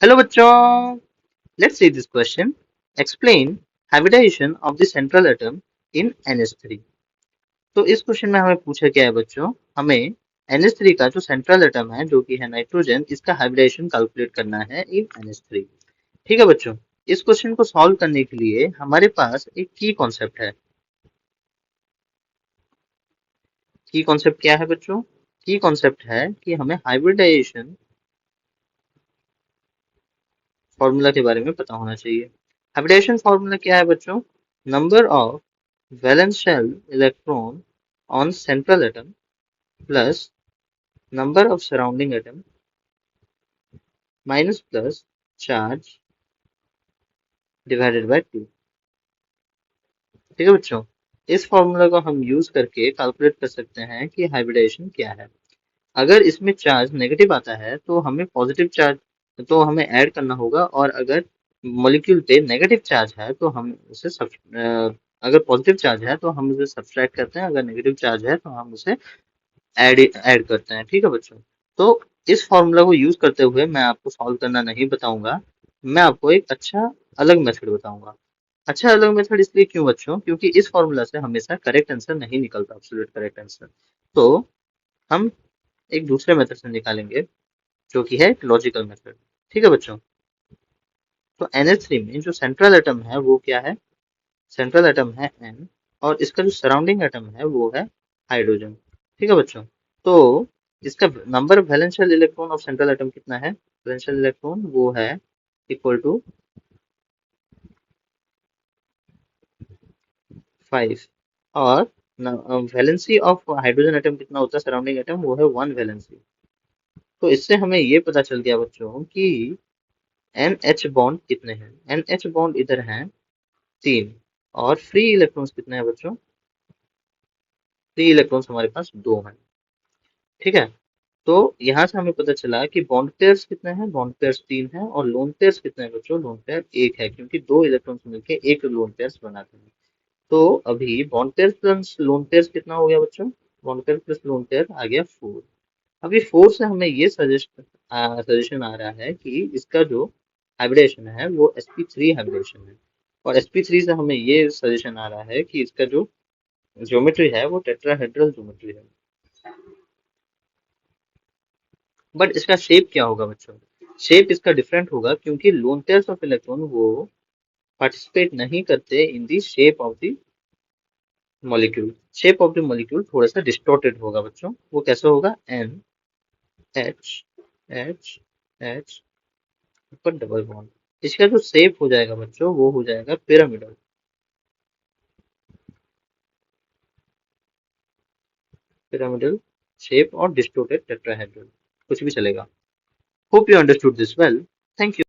Hello बच्चों, let's see this question. Explain hybridisation of the central atom in NH3। तो इस question में हमें पूछा गया है बच्चों, हमें NH3 का जो सेंट्रल एटम है जो कि है नाइट्रोजन, इसका हाइब्रिडाइजेशन कैलकुलेट करना है इन NH3। ठीक है बच्चों, इस क्वेश्चन को सॉल्व करने के लिए हमारे पास एक की कॉन्सेप्ट है। की कॉन्सेप्ट क्या है बच्चों? की कॉन्सेप्ट है कि हमें हाइब्रिडाइजेशन फॉर्मूला के बारे में पता होना चाहिए। हाइब्रिडाइजेशन फॉर्मूला क्या है बच्चों? Number of valence shell electron on central atom plus number of surrounding atom minus plus charge divided by 2। ठीक है बच्चों, इस फॉर्मूला को हम यूज करके कैलकुलेट कर सकते हैं कि हाइब्रिडाइजेशन क्या है। अगर इसमें चार्ज नेगेटिव आता है तो हमें पॉजिटिव चार्ज तो हमें ऐड करना होगा, और अगर मॉलिक्यूल पे नेगेटिव चार्ज है तो हम उसे अगर पॉजिटिव चार्ज है तो हम उसे सब्सट्रैक्ट करते हैं, अगर नेगेटिव चार्ज है तो हम उसे ऐड करते हैं। ठीक है बच्चों, तो इस फॉर्मूला को यूज करते हुए मैं आपको सॉल्व करना नहीं बताऊंगा, मैं आपको एक अच्छा अलग मेथड बताऊंगा। अच्छा अलग मेथड इसलिए क्यों बच्चों? क्योंकि इस फॉर्मूला से हमेशा करेक्ट आंसर नहीं निकलता, एब्सोल्यूट करेक्ट आंसर। तो हम एक दूसरे मेथड से निकालेंगे जो कि है लॉजिकल मेथड। ठीक है बच्चों, तो NH3 में जो सेंट्रल एटम है वो क्या है? सेंट्रल एटम है N, और इसका जो सराउंडिंग एटम है वो है हाइड्रोजन। ठीक है बच्चों, तो इसका number of वैलेंशियल electron of central atom कितना है? वैलेंशियल इलेक्ट्रॉन वो है इक्वल टू 5, और वैलेंसी ऑफ हाइड्रोजन एटम कितना होता है सराउंडिंग एटम? वो है 1 वैलेंसी। तो इससे हमें ये पता चल गया बच्चों कि NH बॉन्ड कितने हैं। NH बॉन्ड इधर हैं 3, और फ्री इलेक्ट्रॉन्स कितने हैं बच्चों? फ्री इलेक्ट्रॉन्स हमारे पास 2 हैं। ठीक है, तो यहाँ से हमें पता चला कि बॉन्ड पेयर्स कितने हैं? बॉन्ड पेयर्स 3 हैं, और लोन पेयर्स कितने हैं बच्चों? लोन पेयर 1 है, क्योंकि 2 इलेक्ट्रॉन्स मिलके एक लोन पेयर्स बनाते हैं। तो अभी bond pair plus lone pairs कितना हो गया बच्चों? Bond pair plus lone pair आ गया 4। अभी 4 से हमें ये सजेशन आ रहा है कि इसका जो हाइब्रिडेशन है वो sp3 हाइब्रिडेशन है, और sp3 से हमें ये सजेशन आ रहा है कि इसका जो ज्योमेट्री है वो टेट्राहेड्रल ज्योमेट्री है। बट इसका शेप क्या होगा बच्चों? शेप इसका डिफरेंट होगा, क्योंकि लोन पेयर्स ऑफ इलेक्ट्रॉन वो पार्टिसिपेट नहीं करते in the shape of the molecule. Shape of the molecule थोड़ा सा डिस्टॉर्टेड होगा बच्चों। वो कैसे होगा? N H H H ऊपर डबल बॉन्ड। इसका जो शेप हो जाएगा बच्चों वो हो जाएगा पिरामिडल। पिरामिडल शेप और डिस्टॉर्टेड टेट्राहेड्रल, कुछ भी चलेगा। Hope you understood this well. Thank you.